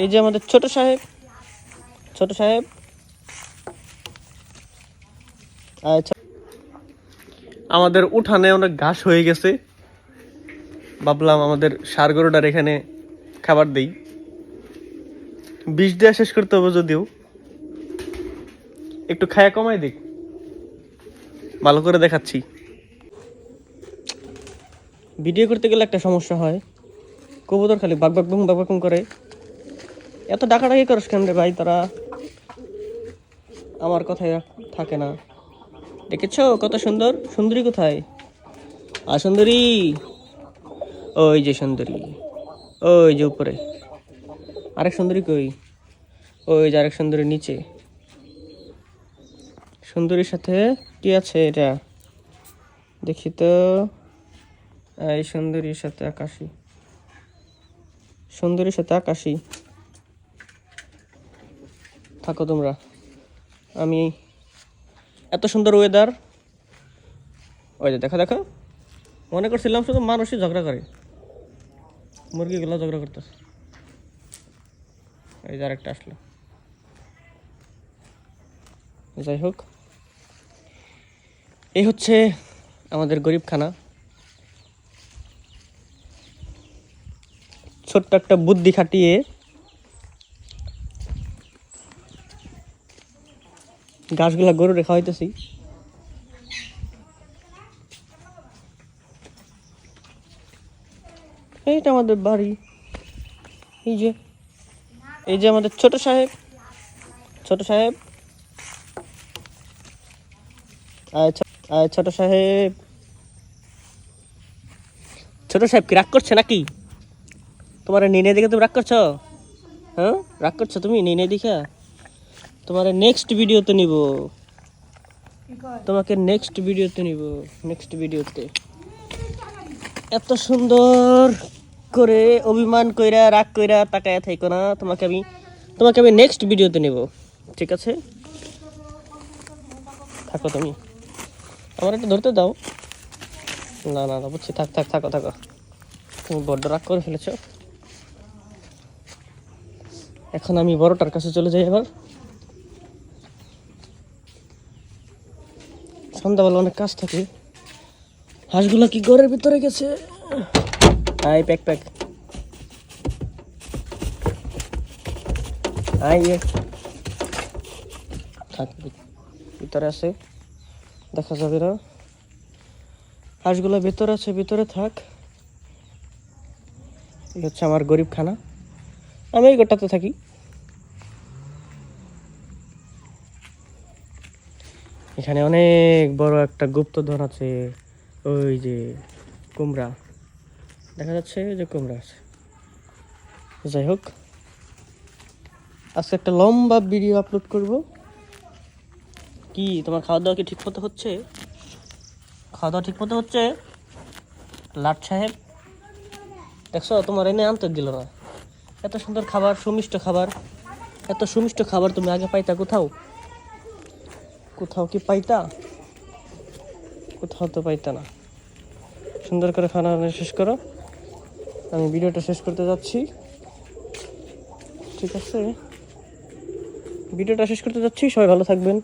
এই যে আমাদের ছোট সাহেব আচ্ছা, আমাদের উঠানে অনেক ঘাস হয়ে গেছে, ভাবলাম আমাদের ষাঁড় গরুটার এখানে খাবার দেই। বিষ দেওয়া শেষ করতে হবে, যদিও একটু খায়া কমাই দিক, ভালো করে দেখাচ্ছি। ভিডিও করতে গেলে একটা সমস্যা হয়, কবুতর খালি বাক বাক বুম করে। এত ডাকাডাকি করস কেন রে ভাই, তারা আমার কথায় থাকে না। দেখেছো কত সুন্দর, সুন্দরী কোথায়? আর সুন্দরী, ওই যে সুন্দরী, ওই যে উপরে আরেক সুন্দরী কই? ওই যে আরেক সুন্দরী নিচে। সুন্দরীর সাথে কি আছে এটা দেখি তো। এই সুন্দরীর সাথে আকাশী, সুন্দরীর সাথে আকাশী। থাকো তোমরা, আমি এত সুন্দর ওয়েদার। ওই যে দেখো দেখো, মনে করছিলাম শুধু মানুষই ঝগড়া করে, মুরগিগুলো ঝগড়া করতেছে। এই যে আরেকটা আসলো। যাই হোক, এই হচ্ছে আমাদের গরিবখানা। ছোট্ট একটা বুদ্ধি খাটিয়ে গাছগুলা গরু রেখা হইতেছি। এইটা আমাদের বাড়ি। এই যে আমাদের ছোট সাহেব ছোট সাহেব কি রাগ করছে নাকি? তোমার নিনে দেখে তুমি রাগ করছো? হ্যাঁ, রাগ করছো তুমি নিনে দেখা? তোমার নেক্সট ভিডিওতে নিব, তোমাকে নেক্সট ভিডিওতে এত সুন্দর করে অভিমান কইরা রাগ কইরা তাকায় থাইকো না। তোমাকে আমি নেক্সট ভিডিওতে নেব, ঠিক আছে? থাকো তুমি, আমার একটু ধরতে দাও। না না না, বুঝছি, থাকো। তুমি বড্ড রাগ করে ফেলেছো। এখন আমি বড়টার কাছে চলে যাই। এবার সন্ধ্যাবেলা অনেক কাজ থাকে। হাঁসগুলো কি ঘরের ভিতরে গেছে? আই প্যাক আই থাক, ভিতরে আছে, দেখা যাবে না। হাঁসগুলো ভিতরে আছে, ভিতরে থাক। এই হচ্ছে আমার গরিব খানা, আমি এই গোটাতে থাকি। এখানে অনেক বড় একটা গুপ্তধন আছে। ওই যে কুমড়া দেখা যাচ্ছে, ওই যে কুমড়া আছে। যাই হোক, আজকে একটা লম্বা ভিডিও আপলোড করব। কি তোমার খাওয়া দাওয়া কি ঠিক মতো হচ্ছে? লাট সাহেব, দেখছো তোমার এনে আনতে দিল না। এত সুন্দর খাবার, সুমিষ্ট খাবার তুমি আগে পাইতা কোথাও কি পাইতা? কোথাও তো পাইতা না। সুন্দর করে খানা শেষ করো, আমি ভিডিওটা শেষ করতে যাচ্ছি। ঠিক আছে, ভিডিওটা শেষ করতে যাচ্ছি। সবাই ভালো থাকবেন।